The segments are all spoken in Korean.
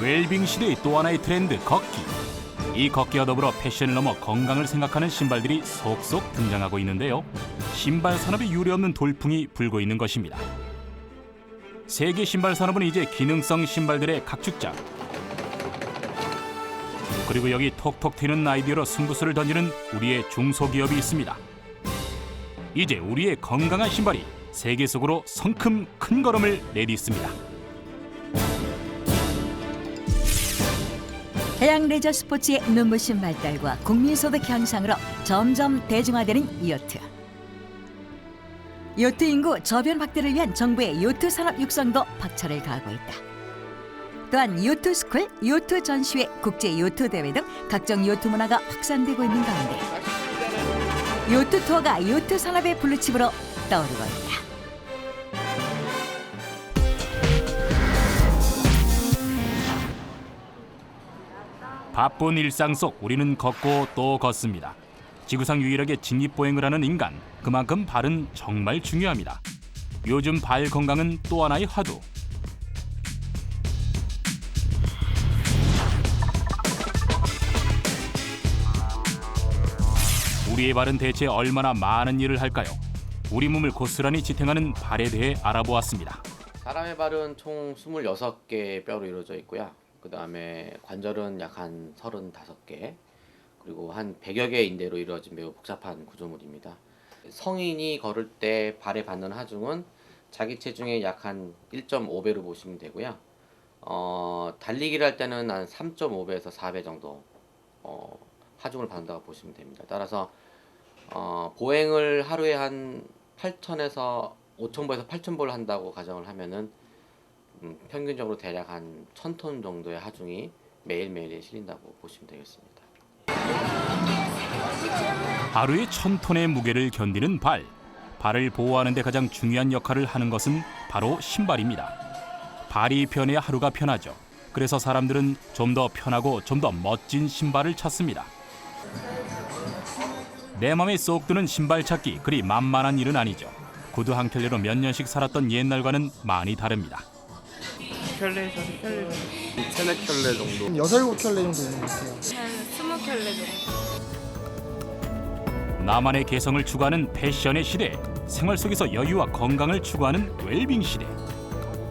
웰빙 시대의 또 하나의 트렌드 걷기. 이 걷기와 더불어 패션을 넘어 건강을 생각하는 신발들이 속속 등장하고 있는데요. 신발 산업에 유례없는 돌풍이 불고 있는 것입니다. 세계 신발 산업은 이제 기능성 신발들의 각축장. 그리고 여기 톡톡 튀는 아이디어로 승부수를 던지는 우리의 중소기업이 있습니다. 이제 우리의 건강한 신발이 세계 속으로 성큼 큰 걸음을 내딛습니다. 해양 레저 스포츠의 눈부신 발달과 국민소득 향상으로 점점 대중화되는 요트. 요트 인구 저변 확대를 위한 정부의 요트 산업 육성도 박차를 가하고 있다. 또한 요트 스쿨, 요트 전시회, 국제 요트 대회 등 각종 요트 문화가 확산되고 있는 가운데 요트 투어가 요트 산업의 블루칩으로 떠오르고 있다. 바쁜 일상 속 우리는 걷고 또 걷습니다. 지구상 유일하게 직립보행을 하는 인간, 그만큼 발은 정말 중요합니다. 요즘 발 건강은 또 하나의 화두. 우리의 발은 대체 얼마나 많은 일을 할까요? 우리 몸을 고스란히 지탱하는 발에 대해 알아보았습니다. 사람의 발은 총 26개의 뼈로 이루어져 있고요. 그 다음에 관절은 약 한 35개, 그리고 한 100여 개의 인대로 이루어진 매우 복잡한 구조물입니다. 성인이 걸을 때 발에 받는 하중은 자기 체중의 약 한 1.5배로 보시면 되고요. 달리기를 할 때는 한 3.5배에서 4배 정도 하중을 받는다고 보시면 됩니다. 따라서 보행을 하루에 한 8,000에서 5,000보에서 8,000보를 한다고 가정을 하면은 평균적으로 대략 한 1,000톤 정도의 하중이 매일매일 실린다고 보시면 되겠습니다. 하루에 1,000톤의 무게를 견디는 발. 발을 보호하는 데 가장 중요한 역할을 하는 것은 바로 신발입니다. 발이 편해야 하루가 편하죠. 그래서 사람들은 좀 더 편하고 좀 더 멋진 신발을 찾습니다. 내 맘에 쏙 드는 신발 찾기 그리 만만한 일은 아니죠. 구두 한 켤레로 몇 년씩 살았던 옛날과는 많이 다릅니다. 켤레에서 켤레 세네 켤레 정도. 6, 7켤레 정도 되는 것 같아요. 한 20켤레 정도. 나만의 개성을 추구하는 패션의 시대, 생활 속에서 여유와 건강을 추구하는 웰빙 시대.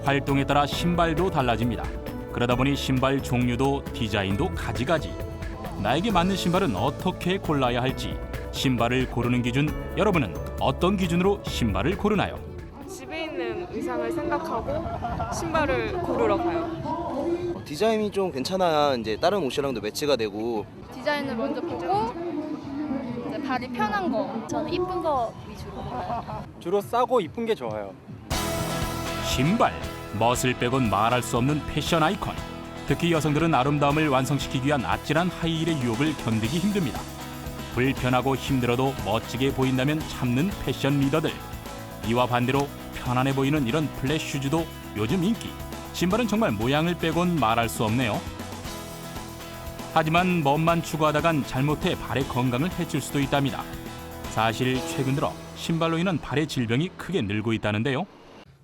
활동에 따라 신발도 달라집니다. 그러다 보니 신발 종류도 디자인도 가지가지. 나에게 맞는 신발은 어떻게 골라야 할지, 신발을 고르는 기준, 여러분은 어떤 기준으로 신발을 고르나요? 집에 있는 의상을 생각하고 신발을 고르러 가요. 디자인이 좀 괜찮아야 이제 다른 옷이랑도 매치가 되고. 디자인을 먼저 보고 이제 발이 편한 거. 저는 이쁜 거 위주로 골라요. 주로 싸고 이쁜 게 좋아요. 신발, 멋을 빼곤 말할 수 없는 패션 아이콘. 특히 여성들은 아름다움을 완성시키기 위한 아찔한 하이힐의 유혹을 견디기 힘듭니다. 불편하고 힘들어도 멋지게 보인다면 참는 패션 리더들. 이와 반대로 편안해 보이는 이런 플랫 슈즈도 요즘 인기. 신발은 정말 모양을 빼곤 말할 수 없네요. 하지만 멋만 추구하다간 잘못해 발의 건강을 해칠 수도 있답니다. 사실 최근 들어 신발로 인한 발의 질병이 크게 늘고 있다는데요.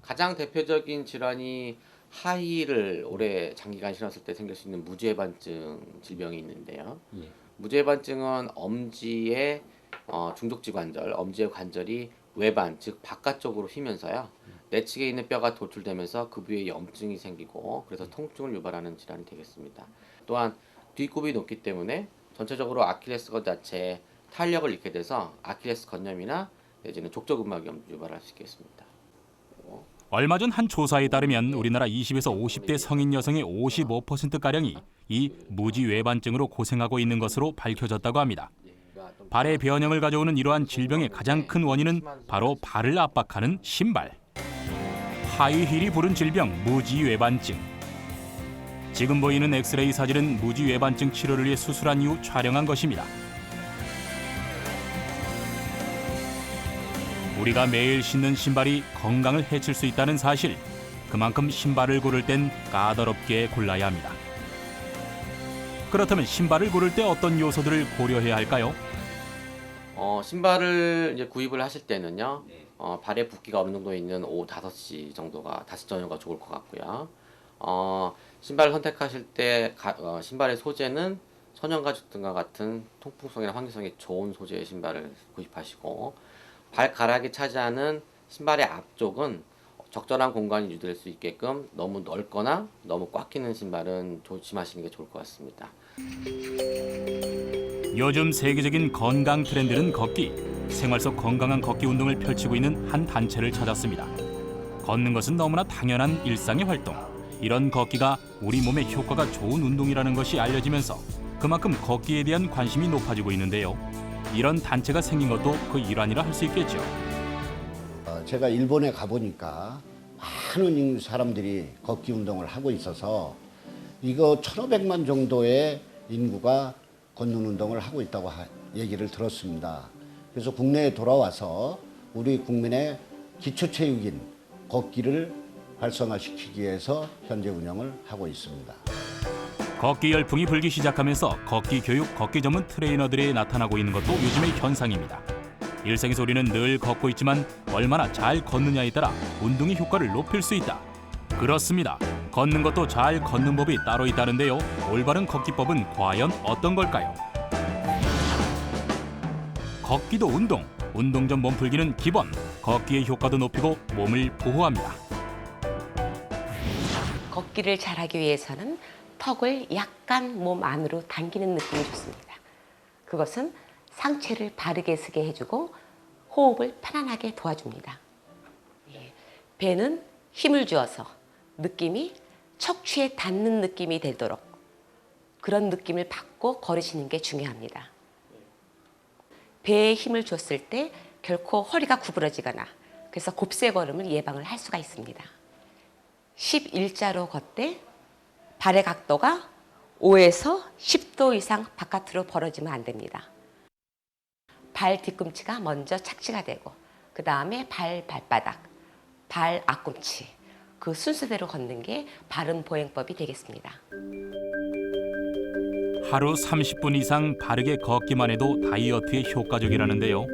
가장 대표적인 질환이 하이힐을 오래 장기간 신었을 때 생길 수 있는 무지해반증 질병이 있는데요. 무지해반증은 엄지의 중족지 관절, 엄지의 관절이 외반, 즉 바깥쪽으로 휘면서요. 내측에 있는 뼈가 돌출되면서 그 부위에 염증이 생기고 그래서 통증을 유발하는 질환이 되겠습니다. 또한 뒷굽이 높기 때문에 전체적으로 아킬레스건 자체에 탄력을 잃게 돼서 아킬레스 건염이나 내지는 족저근막염 유발할 수 있겠습니다. 얼마 전 한 조사에 따르면 우리나라 20에서 50대 성인 여성의 55%가량이 이 무지외반증으로 고생하고 있는 것으로 밝혀졌다고 합니다. 발의 변형을 가져오는 이러한 질병의 가장 큰 원인은 바로 발을 압박하는 신발. 하이힐이 부른 질병 무지외반증. 지금 보이는 엑스레이 사진은 무지외반증 치료를 위해 수술한 이후 촬영한 것입니다. 우리가 매일 신는 신발이 건강을 해칠 수 있다는 사실. 그만큼 신발을 고를 땐 까다롭게 골라야 합니다. 그렇다면 신발을 고를 때 어떤 요소들을 고려해야 할까요? 신발을 이제 구입을 하실 때는요. 발에 붓기가 어느 정도 있는 옷 5시 정도가 5 정도가 좋을 것 같고요. 신발 선택하실 때 신발의 소재는 천연가죽 등과 같은 통풍성이나 환기성이 좋은 소재의 신발을 구입하시고, 발가락이 차지하는 신발의 앞쪽은 적절한 공간이 유지될 수 있게끔 너무 넓거나 너무 꽉 끼는 신발은 조심하시는 게 좋을 것 같습니다. 요즘 세계적인 건강 트렌드는 걷기. 생활 속 건강한 걷기 운동을 펼치고 있는 한 단체를 찾았습니다. 걷는 것은 너무나 당연한 일상의 활동. 이런 걷기가 우리 몸에 효과가 좋은 운동이라는 것이 알려지면서 그만큼 걷기에 대한 관심이 높아지고 있는데요. 이런 단체가 생긴 것도 그 일환이라 할 수 있겠죠. 제가 일본에 가보니까 많은 사람들이 걷기 운동을 하고 있어서 이거 1,500만 정도의 인구가 걷는 운동을 하고 있다고 얘기를 들었습니다. 그래서 국내에 돌아와서 우리 국민의 기초체육인 걷기를 활성화시키기 위해서 현재 운영을 하고 있습니다. 걷기 열풍이 불기 시작하면서 걷기 교육, 걷기 전문 트레이너들이 나타나고 있는 것도 요즘의 현상입니다. 일상에서 우리는 늘 걷고 있지만 얼마나 잘 걷느냐에 따라 운동의 효과를 높일 수 있다. 그렇습니다. 걷는 것도 잘 걷는 법이 따로 있다는데요. 올바른 걷기법은 과연 어떤 걸까요? 걷기도 운동, 운동 전 몸풀기는 기본. 걷기의 효과도 높이고 몸을 보호합니다. 걷기를 잘하기 위해서는 턱을 약간 몸 안으로 당기는 느낌이 좋습니다. 그것은 상체를 바르게 서게 해주고 호흡을 편안하게 도와줍니다. 배는 힘을 주어서 느낌이 척추에 닿는 느낌이 되도록 그런 느낌을 받고 걸으시는 게 중요합니다. 배에 힘을 줬을 때 결코 허리가 구부러지거나 그래서 곱새걸음을 예방을 할 수가 있습니다. 11자로 걷되 발의 각도가 5에서 10도 이상 바깥으로 벌어지면 안 됩니다. 발 뒤꿈치가 먼저 착지가 되고 그 다음에 발바닥, 발 앞꿈치 그 순서대로 걷는 게 바른 보행법이 되겠습니다. 하루 30분 이상 바르게 걷기만 해도 다이어트에 효과적이라는데요.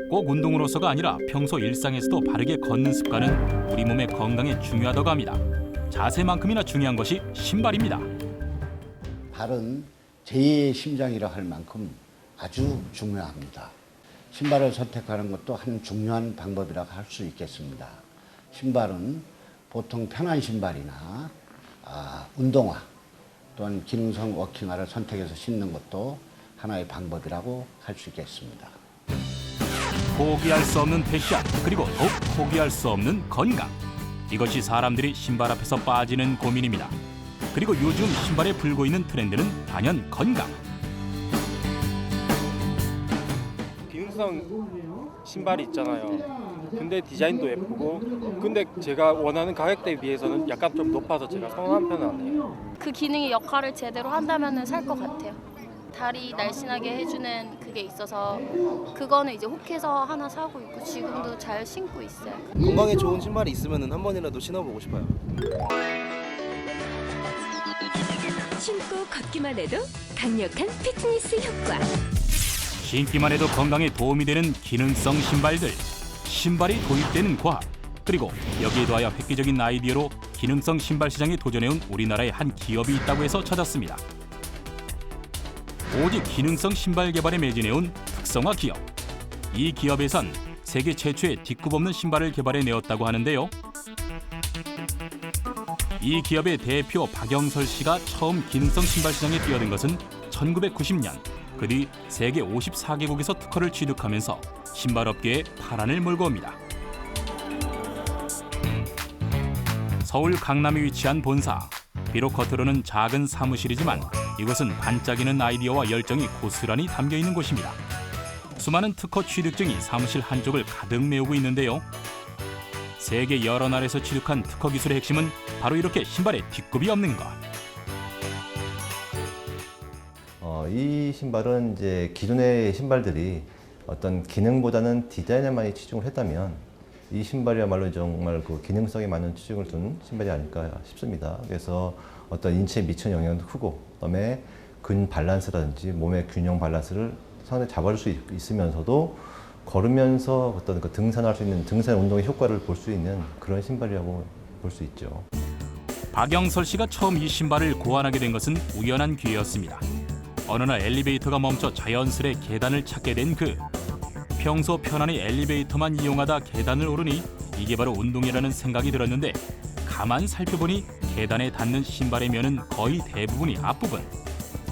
꼭 운동으로서가 아니라 평소 일상에서도 바르게 걷는 습관은 우리 몸의 건강에 중요하다고 합니다. 자세만큼이나 중요한 것이 신발입니다. 발은 제2의 심장이라 할 만큼 아주 중요합니다. 신발을 선택하는 것도 한 중요한 방법이라고 할 수 있겠습니다. 신발은 보통 편한 신발이나 운동화 또는 기능성 워킹화를 선택해서 신는 것도 하나의 방법이라고 할 수 있겠습니다. 포기할 수 없는 패션, 그리고 더욱 포기할 수 없는 건강. 이것이 사람들이 신발 앞에서 빠지는 고민입니다. 그리고 요즘 신발에 불고 있는 트렌드는 단연 건강. 기능성 신발이 있잖아요. 근데 디자인도 예쁘고 근데 제가 원하는 가격대에 비해서는 약간 좀 높아서 제가 선호한 편은 아니에요. 그 기능의 역할을 제대로 한다면 살 것 같아요. 다리 날씬하게 해주는 그게 있어서 그거는 이제 혹해서 하나 사고 있고 지금도 잘 신고 있어요. 건강에 좋은 신발이 있으면 한 번이라도 신어보고 싶어요. 신고 걷기만 해도 강력한 피트니스 효과. 신기만 해도 건강에 도움이 되는 기능성 신발들. 신발이 도입되는 과학. 그리고 여기에 더하여 획기적인 아이디어로 기능성 신발 시장에 도전해온 우리나라의 한 기업이 있다고 해서 찾았습니다. 오직 기능성 신발 개발에 매진해온 특성화 기업. 이 기업에선 세계 최초의 뒷굽 없는 신발을 개발해내었다고 하는데요. 이 기업의 대표 박영설 씨가 처음 기능성 신발 시장에 뛰어든 것은 1990년. 그 뒤 세계 54개국에서 특허를 취득하면서 신발업계에 파란을 몰고 옵니다. 서울 강남에 위치한 본사. 비록 겉으로는 작은 사무실이지만 이곳은 반짝이는 아이디어와 열정이 고스란히 담겨있는 곳입니다. 수많은 특허 취득증이 사무실 한쪽을 가득 메우고 있는데요. 세계 여러 나라에서 취득한 특허 기술의 핵심은 바로 이렇게 신발에 뒷굽이 없는 것. 이 신발은 이제 기존의 신발들이 어떤 기능보다는 디자인에 많이 치중을 했다면 이 신발이야말로 정말 그 기능성에 많은 치중을 둔 신발이 아닐까 싶습니다. 그래서 어떤 인체에 미치는 영향도 크고, 그다음에 근 밸런스라든지 몸의 균형 밸런스를 상당히 잡아줄 수 있으면서도 걸으면서 어떤 그 등산할 수 있는 등산 운동의 효과를 볼 수 있는 그런 신발이라고 볼 수 있죠. 박영설 씨가 처음 이 신발을 고안하게 된 것은 우연한 기회였습니다. 어느 날 엘리베이터가 멈춰 자연스레 계단을 찾게 된 그. 평소 편안히 엘리베이터만 이용하다 계단을 오르니 이게 바로 운동이라는 생각이 들었는데 가만 살펴보니 계단에 닿는 신발의 면은 거의 대부분이 앞부분.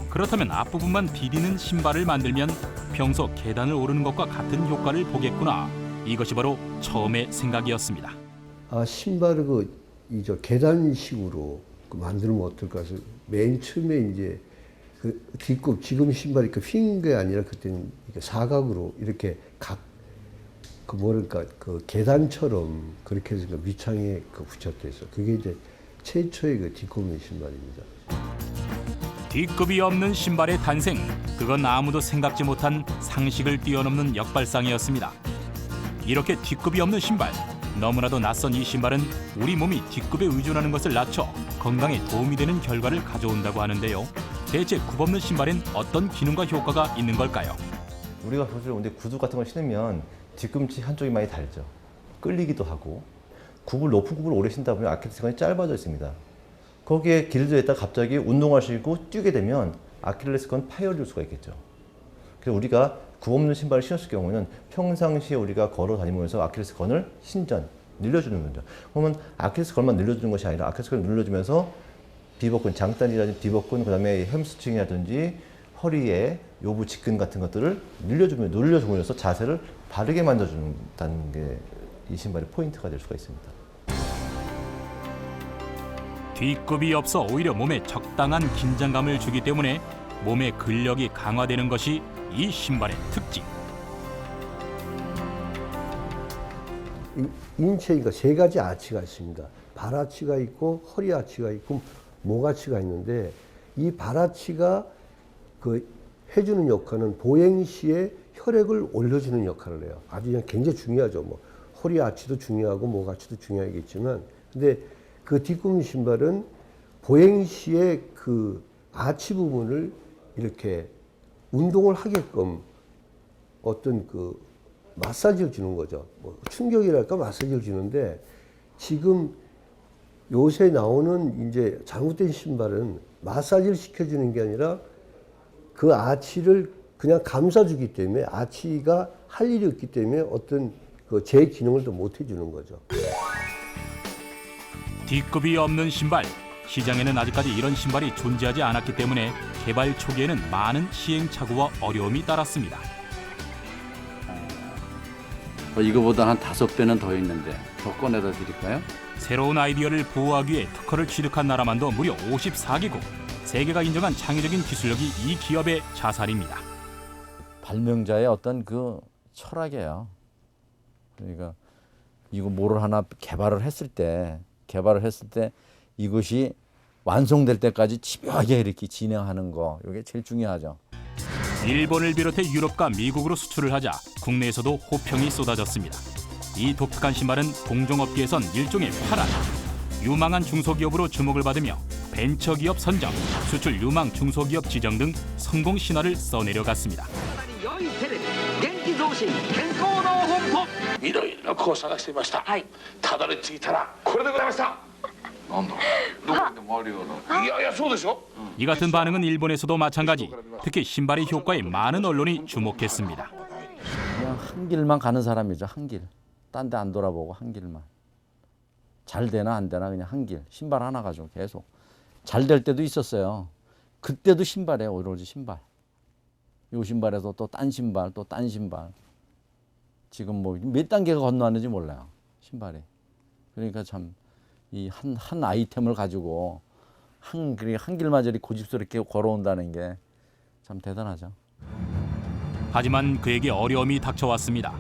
그렇다면 앞부분만 디디는 신발을 만들면 평소 계단을 오르는 것과 같은 효과를 보겠구나. 이것이 바로 처음의 생각이었습니다. 신발을 계단식으로 만들면 어떨까 해서 맨 처음에 이제 그 뒷굽, 지금 신발이 휜 게 아니라 그때는 사각으로 이렇게 그 계단처럼 그렇게 해서 밑창에 붙였대 있어. 그게 이제 최초의 그 뒷굽 신발입니다. 뒷급이 없는 신발의 탄생, 그건 아무도 생각지 못한 상식을 뛰어넘는 역발상이었습니다. 이렇게 뒷급이 없는 신발, 너무나도 낯선 이 신발은 우리 몸이 뒷급에 의존하는 것을 낮춰 건강에 도움이 되는 결과를 가져온다고 하는데요. 대체 굽 없는 신발엔 어떤 기능과 효과가 있는 걸까요? 우리가 사실 근데 구두 같은 걸 신으면 뒤꿈치 한쪽이 많이 닳죠. 끌리기도 하고 높은 굽을 오래 신다 보면 아킬레스건이 짧아져 있습니다. 거기에 길들여 있다가 갑자기 운동하시고 뛰게 되면 아킬레스건 파열릴 수가 있겠죠. 그래서 우리가 굽 없는 신발을 신었을 경우는 평상시에 우리가 걸어 다니면서 아킬레스건을 신전, 늘려주는 거죠. 그러면 아킬레스건만 늘려주는 것이 아니라 아킬레스건을 늘려주면서 비복근, 장단이라든지 비복근, 그다음에 햄스트링이라든지 허리에 요부 직근 같은 것들을 늘려주면서 자세를 바르게 만들어준다는 게 이 신발의 포인트가 될 수가 있습니다. 뒷급이 없어 오히려 몸에 적당한 긴장감을 주기 때문에 몸의 근력이 강화되는 것이 이 신발의 특징. 인체가 세 가지 아치가 있습니다. 발 아치가 있고 허리 아치가 있고 목 아치가 있는데 이 발 아치가 해주는 역할은 보행 시에 혈액을 올려주는 역할을 해요. 아주 굉장히 중요하죠. 허리 아치도 중요하고 목 아치도 중요하겠지만, 근데 그 뒷굽 신발은 보행 시에 그 아치 부분을 이렇게 운동을 하게끔 어떤 마사지를 주는 거죠. 충격이랄까 마사지를 주는데, 지금 요새 나오는 이제 잘못된 신발은 마사지를 시켜주는 게 아니라 그 아치를 그냥 감싸주기 때문에 아치가 할 일이 없기 때문에 어떤 제 기능을 더 못 해주는 거죠. 뒷급이 없는 신발. 시장에는 아직까지 이런 신발이 존재하지 않았기 때문에 개발 초기에는 많은 시행착오와 어려움이 따랐습니다. 이거보다 한 5배는 더 있는데 더 꺼내다 드릴까요? 새로운 아이디어를 보호하기 위해 특허를 취득한 나라만도 무려 54개국. 세계가 인정한 창의적인 기술력이 이 기업의 자산입니다. 발명자의 어떤 그 철학이에요. 그러니까 이거 뭐를 하나 개발을 했을 때 이것이 완성될 때까지 집요하게 이렇게 진행하는 거, 이게 제일 중요하죠. 일본을 비롯해 유럽과 미국으로 수출을 하자 국내에서도 호평이 쏟아졌습니다. 이 독특한 신발은 공정업계에선 일종의 파란, 유망한 중소기업으로 주목을 받으며 벤처기업 선정, 수출 유망 중소기업 지정 등 성공 신화를 써내려갔습니다. 이 같은 반응은 일본에서도 마찬가지. 특히 신발의 효과에 많은 언론이 주목했습니다. 그냥 한 길만 가는 사람이죠. 한 길. 딴 데 안 돌아보고 한 길만. 잘 되나 안 되나 그냥 한 길. 신발 하나 가지고 계속. 잘 될 때도 있었어요. 그때도 신발이에요. 오로지 신발. 요 신발에서 또 딴 신발, 또 딴 신발. 지금 몇 단계가 건너왔는지 몰라요. 신발이. 그러니까 참 이 한 아이템을 가지고 한 길만 저리 고집스럽게 걸어온다는 게 참 대단하죠. 하지만 그에게 어려움이 닥쳐왔습니다.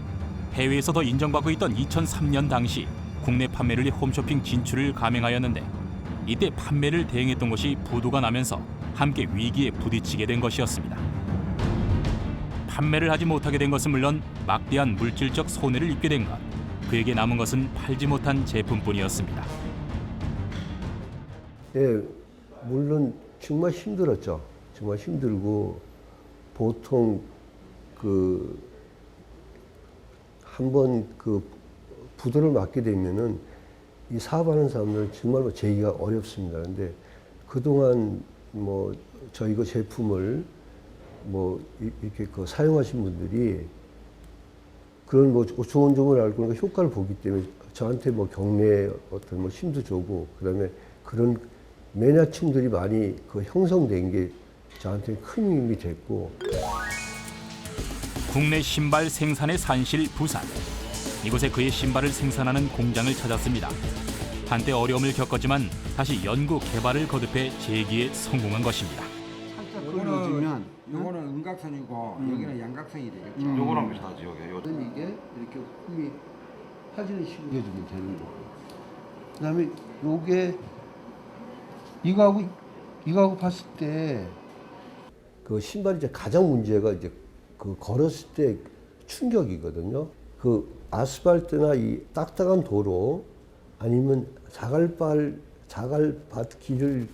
해외에서도 인정받고 있던 2003년 당시 국내 판매를 위해 홈쇼핑 진출을 감행하였는데 이때 판매를 대행했던 것이 부도가 나면서 함께 위기에 부딪히게 된 것이었습니다. 판매를 하지 못하게 된 것은 물론 막대한 물질적 손해를 입게 된 것. 그에게 남은 것은 팔지 못한 제품뿐이었습니다. 예, 물론 정말 힘들었죠. 정말 힘들고 보통 한번 부도를 맞게 되면은 이 사업하는 사람들은 정말 제기가 어렵습니다. 근데 그동안 저희 그 제품을 이렇게 사용하신 분들이 그런 좋은 점을 알고 그러니까 효과를 보기 때문에 저한테 경내에 어떤 힘도 주고 그다음에 그런 매니아층들이 많이 형성된 게 저한테 큰 힘이 됐고. 국내 신발 생산의 산실 부산. 이곳에 그의 신발을 생산하는 공장을 찾았습니다. 한때 어려움을 겪었지만 다시 연구 개발을 거듭해 재기에 성공한 것입니다. 요거는 음각선이고 여기는 양각선이 되겠죠. 요거랑 비슷하지 여기. 이게 이렇게 홈이 파지는 식으로 해주면 되는 거고. 그다음에 요게 이거하고 봤을 때 그 신발이 이제 가장 문제가 이제 걸었을 때 충격이거든요. 아스팔트나 이 딱딱한 도로 아니면 자갈밭 길을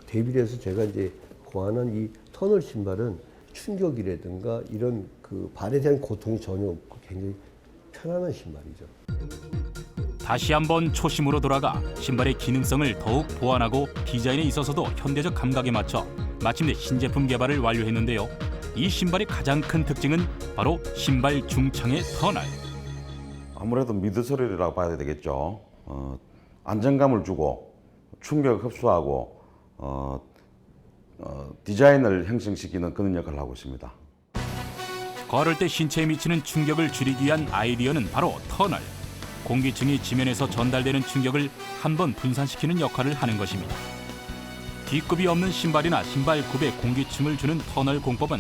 대비를 해서 제가 이제 고안한 이 터널 신발은 충격이라든가 이런 발에 대한 고통이 전혀 없고 굉장히 편안한 신발이죠. 다시 한번 초심으로 돌아가 신발의 기능성을 더욱 보완하고 디자인에 있어서도 현대적 감각에 맞춰 마침내 신제품 개발을 완료했는데요. 이 신발의 가장 큰 특징은 바로 신발 중창의 터널. 아무래도 미드솔이라고 봐야 되겠죠. 안정감을 주고 충격을 흡수하고 디자인을 형성시키는 그런 역할을 하고 있습니다. 걸을 때 신체에 미치는 충격을 줄이기 위한 아이디어는 바로 터널. 공기층이 지면에서 전달되는 충격을 한 번 분산시키는 역할을 하는 것입니다. 뒷굽이 없는 신발이나 신발 굽에 공기층을 주는 터널 공법은